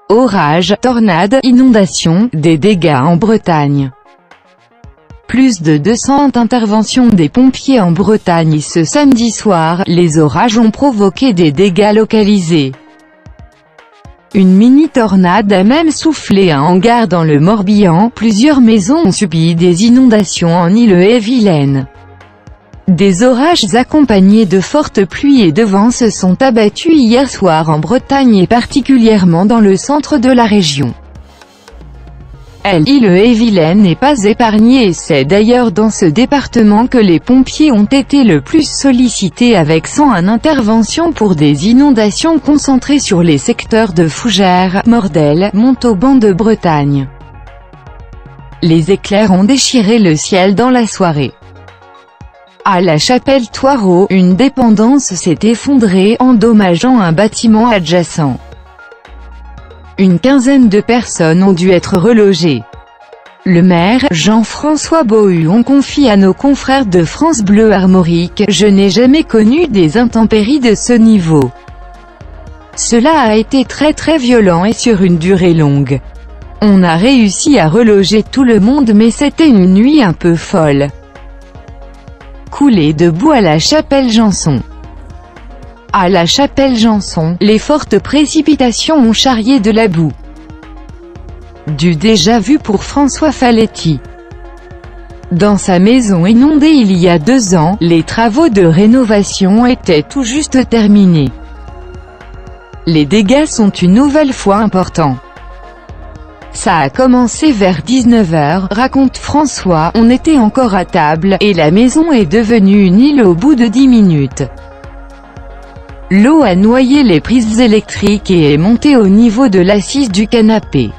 Orages, tornades, inondations, des dégâts en Bretagne. Plus de 200 interventions des pompiers en Bretagne ce samedi soir, les orages ont provoqué des dégâts localisés. Une mini-tornade a même soufflé un hangar dans le Morbihan, plusieurs maisons ont subi des inondations en Ille-et-Vilaine. Des orages accompagnés de fortes pluies et de vents se sont abattus hier soir en Bretagne et particulièrement dans le centre de la région. Ille-et-Vilaine n'est pas épargnée et c'est d'ailleurs dans ce département que les pompiers ont été le plus sollicités avec 101 interventions pour des inondations concentrées sur les secteurs de Fougères, Mordel, Montauban de Bretagne. Les éclairs ont déchiré le ciel dans la soirée. À la Chapelle-Thoireau, une dépendance s'est effondrée, endommageant un bâtiment adjacent. Une quinzaine de personnes ont dû être relogées. Le maire, Jean-François Bohuon, confie à nos confrères de France Bleu Armorique: « Je n'ai jamais connu des intempéries de ce niveau. Cela a été très violent et sur une durée longue. On a réussi à reloger tout le monde mais c'était une nuit un peu folle. » Coulée de boue à la Chapelle-Janson. À la Chapelle-Janson, les fortes précipitations ont charrié de la boue. Du déjà vu pour François Faletti. Dans sa maison inondée il y a 2 ans, les travaux de rénovation étaient tout juste terminés. Les dégâts sont une nouvelle fois importants. Ça a commencé vers 19 h, raconte François, on était encore à table, et la maison est devenue une île au bout de 10 minutes. L'eau a noyé les prises électriques et est montée au niveau de l'assise du canapé.